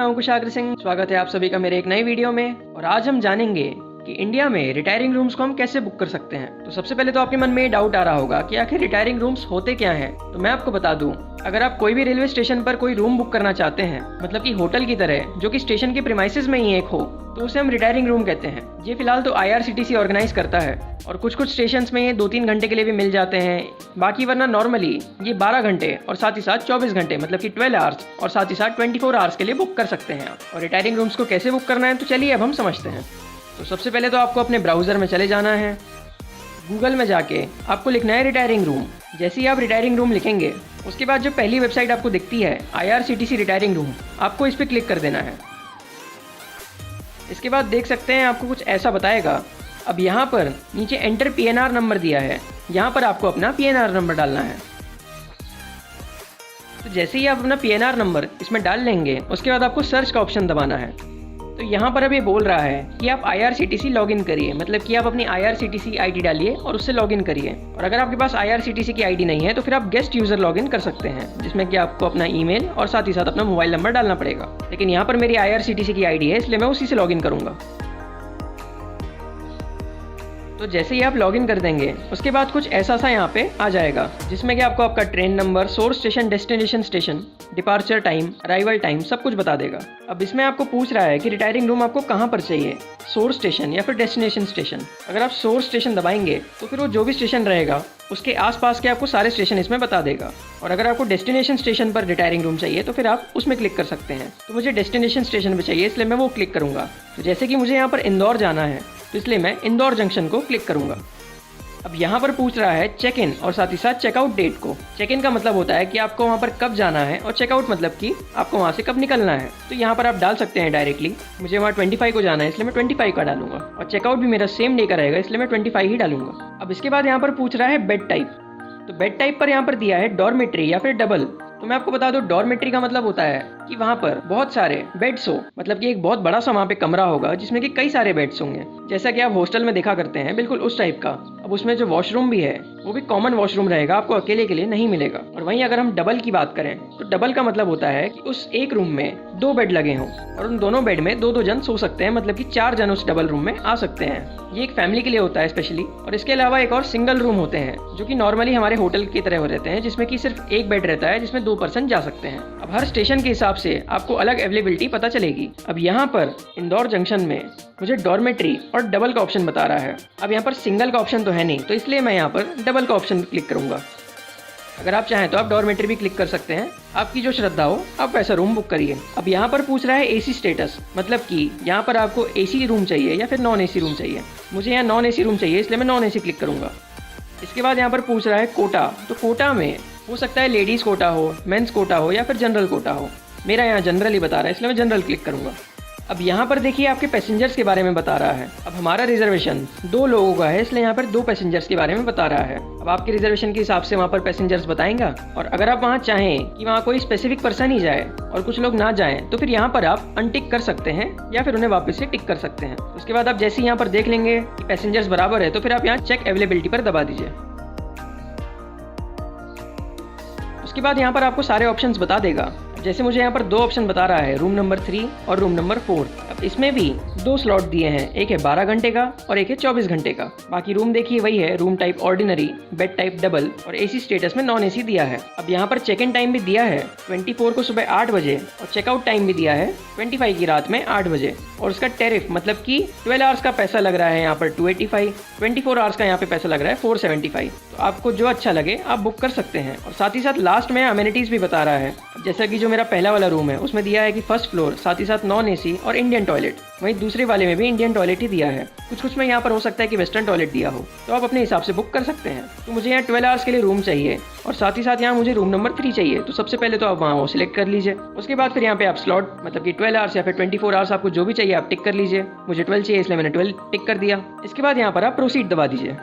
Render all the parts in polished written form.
हूं कुशाग्र सिंह। स्वागत है आप सभी का मेरे एक नई वीडियो में। और आज हम जानेंगे कि इंडिया में रिटायरिंग रूम्स को हम कैसे बुक कर सकते हैं। तो सबसे पहले तो आपके मन में ये डाउट आ रहा होगा कि आखिर रिटायरिंग रूम्स होते क्या हैं। तो मैं आपको बता दूं, अगर आप कोई भी रेलवे स्टेशन पर कोई रूम बुक करना चाहते हैं, मतलब कि होटल की तरह जो कि स्टेशन के प्रीमाइसेस में ही एक हो, तो उसे हम रिटायरिंग रूम कहते हैं। ये फिलहाल तो IRCTC ऑर्गेनाइज करता है और कुछ स्टेशन में ये 2-3 घंटे के लिए भी मिल जाते हैं। बाकी वरना नॉर्मली ये 12 घंटे और साथ ही साथ 24 घंटे मतलब कि 12 आवर्स और साथ ही साथ 24 आवर्स के लिए बुक कर सकते हैं आप। और रिटायरिंग रूम्स को कैसे बुक करना है तो चलिए अब हम समझते हैं। तो सबसे पहले तो आपको अपने ब्राउज़र में चले जाना है। गूगल में जाके आपको लिखना है रिटायरिंग रूम। जैसे ही आप रिटायरिंग रूम लिखेंगे, उसके बाद जो पहली वेबसाइट आपको दिखती है IRCTC रिटायरिंग रूम, आपको इस पर क्लिक कर देना है। इसके बाद देख सकते हैं आपको कुछ ऐसा बताएगा। अब यहाँ पर नीचे एंटर PNR नंबर दिया है, यहाँ पर आपको अपना PNR नंबर डालना है। तो जैसे ही आप अपना PNR नंबर इसमें डाल लेंगे, उसके बाद आपको सर्च का ऑप्शन दबाना है। तो यहाँ पर अब ये बोल रहा है कि आप IRCTC लॉगिन करिए, मतलब कि आप अपनी IRCTC ID डालिए और उससे लॉगिन करिए। और अगर आपके पास IRCTC की ID नहीं है तो फिर आप गेस्ट यूज़र लॉगिन कर सकते हैं, जिसमें कि आपको अपना ईमेल और साथ ही साथ अपना मोबाइल नंबर डालना पड़ेगा। लेकिन यहाँ पर मेरी IRCTC की ID है, इसलिए मैं उसी से लॉगिन करूँगा। तो जैसे ही आप लॉगिन कर देंगे, उसके बाद कुछ ऐसा सा यहाँ पे आ जाएगा, जिसमें कि आपको आपका train number, source station, destination station, departure time, arrival time सब कुछ बता देगा। अब इसमें आपको पूछ रहा है कि रिटायरिंग रूम आपको कहाँ पर चाहिए, सोर्स स्टेशन या फिर डेस्टिनेशन स्टेशन। अगर आप सोर्स स्टेशन दबाएंगे तो फिर वो जो भी स्टेशन रहेगा उसके आसपास के आपको सारे स्टेशन इसमें बता देगा। और अगर आपको डेस्टिनेशन स्टेशन पर रिटायरिंग रूम चाहिए तो फिर आप उसमें क्लिक कर सकते हैं। तो मुझे डेस्टिनेशन स्टेशन पर चाहिए, इसलिए मैं वो क्लिक करूँगा। तो जैसे कि मुझे यहाँ पर इंदौर जाना है, तो इसलिए मैं इंदौर जंक्शन को क्लिक करूंगा। अब यहाँ पर पूछ रहा है चेक इन और साथ ही साथ चेकआउट डेट को। चेक इन का मतलब होता है कि आपको वहाँ पर कब जाना है, और चेकआउट मतलब कि आपको वहाँ से कब निकलना है। तो यहाँ पर आप डाल सकते हैं डायरेक्टली। मुझे वहाँ 25 को जाना है, इसलिए मैं 25 का डालूंगा। और चेकआउट भी मेरा सेम डे का रहेगा, इसलिए मैं 25 ही डालूंगा। अब इसके बाद यहाँ पर पूछ रहा है बेड टाइप। तो बेड टाइप पर यहाँ पर दिया है डॉर्मेट्री या फिर डबल। तो मैं आपको बता दूं, डॉर्मेट्री का मतलब होता है कि वहाँ पर बहुत सारे बेड्स हो, मतलब कि एक बहुत बड़ा सा वहाँ पे कमरा होगा जिसमें कि कई सारे बेड्स होंगे, जैसा कि आप हॉस्टल में देखा करते हैं, बिल्कुल उस टाइप का। अब उसमें जो वॉशरूम भी है वो भी कॉमन वॉशरूम रहेगा, आपको अकेले के लिए नहीं मिलेगा। और वहीं अगर हम डबल की बात करें तो डबल का मतलब होता है कि उस एक रूम में 2 बेड लगे हों और उन दोनों बेड में 2-2 जन सो सकते हैं, मतलब कि 4 जन उस डबल रूम में आ सकते हैं। ये एक फैमिली के लिए होता है स्पेशली। और इसके अलावा एक और सिंगल रूम होते हैं जो कि नॉर्मली हमारे होटल की तरह हो रहते हैं, जिसमें कि सिर्फ एक बेड रहता है, जिसमें 2 पर्सन जा सकते हैं। अब हर स्टेशन के हिसाब से आपको अलग अवेलेबिलिटी पता चलेगी। अब यहाँ पर इंदौर जंक्शन में मुझे डॉर्मेट्री और डबल का ऑप्शन बता रहा है। अब यहाँ पर सिंगल का ऑप्शन तो है नहीं, तो इसलिए मैं यहाँ पर डबल का ऑप्शन क्लिक करूंगा। अगर आप चाहें तो आप डॉर्मेट्री भी क्लिक कर सकते हैं, आपकी जो श्रद्धा हो आप वैसा रूम बुक करिए। अब यहाँ पर पूछ रहा है AC स्टेटस, मतलब कि यहाँ पर आपको AC रूम चाहिए या फिर नॉन AC रूम चाहिए। मुझे यहाँ नॉन AC रूम चाहिए, इसलिए मैं नॉन AC क्लिक करूँगा। इसके बाद यहाँ पर पूछ रहा है कोटा। तो कोटा में हो सकता है लेडीज़ कोटा हो, मेंस कोटा हो या फिर जनरल कोटा हो। मेरा यहाँ जनरल ही बता रहा है, इसलिए मैं जनरल क्लिक करूँगा। अब यहाँ पर देखिए आपके पैसेंजर्स के बारे में बता रहा है। अब हमारा रिजर्वेशन 2 लोगों का है, इसलिए यहाँ पर 2 पैसेंजर्स के बारे में बता रहा है। अब आपके रिजर्वेशन के हिसाब से वहाँ पर पैसेंजर्स बताएंगा। और अगर आप वहाँ चाहें कि वहाँ कोई स्पेसिफिक पर्सन ही जाए और कुछ लोग ना जाएं, तो फिर यहाँ पर आप अनटिक कर सकते हैं या फिर उन्हें वापस से टिक कर सकते हैं। उसके बाद आप जैसे ही यहाँ पर देख लेंगे कि पैसेंजर्स बराबर है, तो फिर आप यहाँ चेक अवेलेबिलिटी पर दबा दीजिए। उसके बाद यहाँ पर आपको सारे ऑप्शंस बता देगा। जैसे मुझे यहाँ पर 2 ऑप्शन बता रहा है, रूम नंबर 3 और रूम नंबर 4। अब इसमें भी 2 स्लॉट दिए हैं, एक है 12 घंटे का और एक है 24 घंटे का। बाकी रूम देखिए वही है, room type ordinary, bed type double और AC स्टेटस में नॉन AC दिया है। अब यहाँ पर चेक इन टाइम भी दिया है 24 को सुबह 8 बजे और चेकआउट टाइम भी दिया है 25 की रात में 8 बजे। और उसका टेरिफ मतलब कि 12 आवर्स का पैसा लग रहा है यहाँ पर 285, 24 आवर्स का यहाँ पे पैसा लग रहा है 475। तो आपको जो अच्छा लगे आप बुक कर सकते हैं। और साथ ही साथ लास्ट में अमेनिटीज़ भी बता रहा है, जैसा कि जो मेरा पहला वाला रूम है उसमें दिया है कि फर्स्ट फ्लोर, साथ ही साथ नॉन AC और इंडियन टॉयलेट। वहीं दूसरे वाले में भी इंडियन टॉयलेट ही दिया है। कुछ में यहाँ पर हो सकता है कि वेस्टर्न टॉयलेट दिया हो, तो आप अपने हिसाब से बुक कर सकते हैं। तो मुझे यहाँ 12 आवर्स के लिए रूम चाहिए और साथ ही साथ यहाँ मुझे रूम नंबर 3 चाहिए। तो सबसे पहले तो आप वहाँ वो सिलेक्ट कर लीजिए। उसके बाद फिर यहाँ पे आप स्लॉट मतलब कि 12 आवर्स या फिर 24 आवर्स, आपको जो भी चाहिए आप टिक कर लीजिए। मुझे 12 चाहिए, इसलिए मैंने 12 टिक कर दिया। इसके बाद यहाँ पर आप प्रोसीड दबा दीजिए।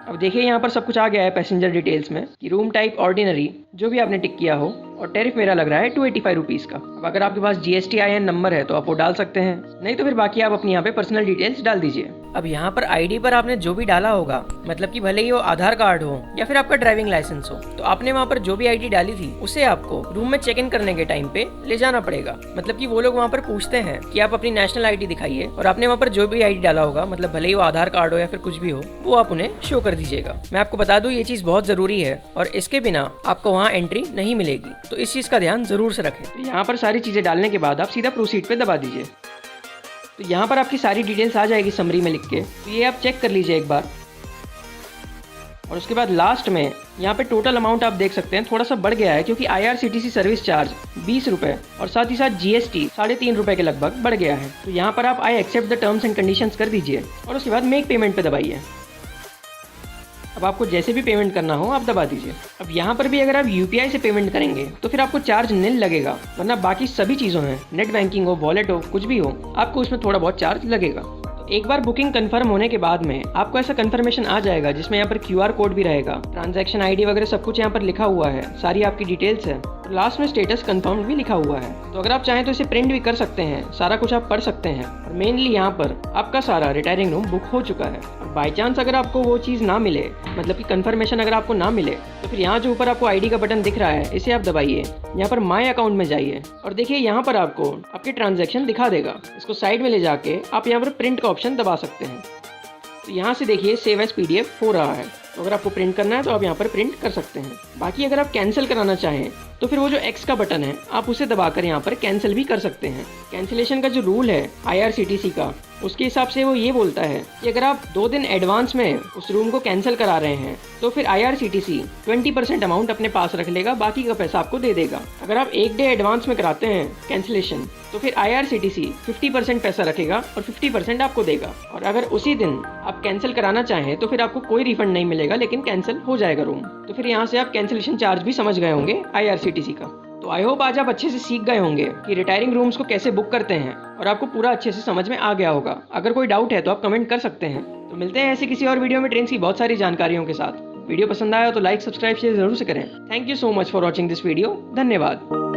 अब देखिए यहाँ पर सब कुछ आ गया है पैसेंजर डिटेल्स में कि रूम टाइप ऑर्डिनरी जो भी आपने टिक किया हो, और टैरिफ मेरा लग रहा है 285 रुपीज़ का। अब अगर आपके पास GSTIN नंबर है तो आप वो डाल सकते हैं, नहीं तो फिर बाकी आप अपनी यहाँ पे पर्सनल डिटेल्स डाल दीजिए। अब यहाँ पर आईडी पर आपने जो भी डाला होगा, मतलब कि भले ही वो आधार कार्ड हो या फिर आपका ड्राइविंग लाइसेंस हो, तो आपने वहाँ पर जो भी आईडी डाली थी उसे आपको रूम में चेक इन करने के टाइम पे ले जाना पड़ेगा। मतलब कि वो लोग वहाँ पर पूछते हैं कि आप अपनी नेशनल आईडी दिखाइए, और आपने वहाँ पर जो भी आईडी डाला होगा, मतलब भले ही वो आधार कार्ड हो या फिर कुछ भी हो, वो आप उन्हें शो कर दीजिएगा। मैं आपको बता दूं ये चीज़ बहुत ज़रूरी है और इसके बिना आपको वहाँ एंट्री नहीं मिलेगी, तो इस चीज़ का ध्यान ज़रूर से रखें। तो यहाँ पर सारी चीज़ें डालने के बाद आप सीधा प्रोसीड पे दबा दीजिए। तो यहाँ पर आपकी सारी डिटेल्स आ जाएगी समरी में लिख के, तो ये आप चेक कर लीजिए एक बार। और उसके बाद लास्ट में यहाँ पे टोटल अमाउंट आप देख सकते हैं थोड़ा सा बढ़ गया है, क्योंकि IRCTC सर्विस चार्ज 20 रुपये और साथ ही साथ GST 3.5 रुपये के लगभग बढ़ गया है। तो यहाँ पर आप I accept the terms and conditions कर दीजिए और उसके बाद मेक पेमेंट पे दबाइए। अब आपको जैसे भी पेमेंट करना हो आप दबा दीजिए। अब यहाँ पर भी अगर आप UPI से पेमेंट करेंगे तो फिर आपको चार्ज निल लगेगा, वरना बाकी सभी चीज़ों में नेट बैंकिंग हो, वॉलेट हो, कुछ भी हो, आपको उसमें थोड़ा बहुत चार्ज लगेगा। तो एक बार बुकिंग कंफर्म होने के बाद में आपको ऐसा कंफर्मेशन आ जाएगा जिसमें यहाँ पर QR कोड भी रहेगा, ट्रांजैक्शन ID वगैरह सब कुछ यहाँ पर लिखा हुआ है, सारी आपकी डिटेल्स है, और लास्ट में स्टेटस कंफर्म भी लिखा हुआ है। तो अगर आप चाहें तो इसे प्रिंट भी कर सकते हैं, सारा कुछ आप पढ़ सकते हैं। और मेनली यहाँ पर आपका सारा रिटायरिंग रूम बुक हो चुका है। और बाई चांस अगर आपको वो चीज़ ना मिले, मतलब कि कंफर्मेशन अगर आपको ना मिले, तो फिर यहाँ जो ऊपर आपको ID का बटन दिख रहा है इसे आप दबाइए, यहाँ पर माई अकाउंट में जाइए और देखिए यहाँ पर आपको आपके ट्रांजैक्शन दिखा देगा। इसको साइड में ले जाके आप यहाँ पर प्रिंट का ऑप्शन दबा सकते हैं। तो यहाँ से देखिए सेव एज PDF हो रहा है, तो अगर आपको प्रिंट करना है तो आप यहाँ पर प्रिंट कर सकते हैं। बाकी अगर आप कैंसिल कराना चाहें तो फिर वो जो X का बटन है आप उसे दबाकर यहाँ पर कैंसिल भी कर सकते हैं। कैंसिलेशन का जो रूल है IRCTC का, उसके हिसाब से वो ये बोलता है कि अगर आप 2 दिन एडवांस में उस रूम को कैंसिल करा रहे हैं तो फिर IRCTC 20% अमाउंट अपने पास रख लेगा, बाकी का पैसा आपको दे देगा। अगर आप 1 डे एडवांस में कराते हैं कैंसिलेशन तो फिर IRCTC 50% पैसा रखेगा और 50% आपको देगा। और अगर उसी दिन आप कैंसिल कराना चाहें तो फिर आपको कोई रिफंड नहीं मिलेगा, लेकिन कैंसिल हो जाएगा रूम। तो फिर यहाँ से आप कैंसिलेशन चार्ज भी समझ गए होंगे IRCTC का। तो आई होप आज आप अच्छे से सीख गए होंगे कि रिटायरिंग रूम्स को कैसे बुक करते हैं और आपको पूरा अच्छे से समझ में आ गया होगा। अगर कोई डाउट है तो आप कमेंट कर सकते हैं। तो मिलते हैं ऐसे किसी और वीडियो में ट्रेन की बहुत सारी जानकारियों के साथ। वीडियो पसंद आया तो लाइक, सब्सक्राइब, शेयर जरूर से करें। Thank you so much for watching this video. धन्यवाद।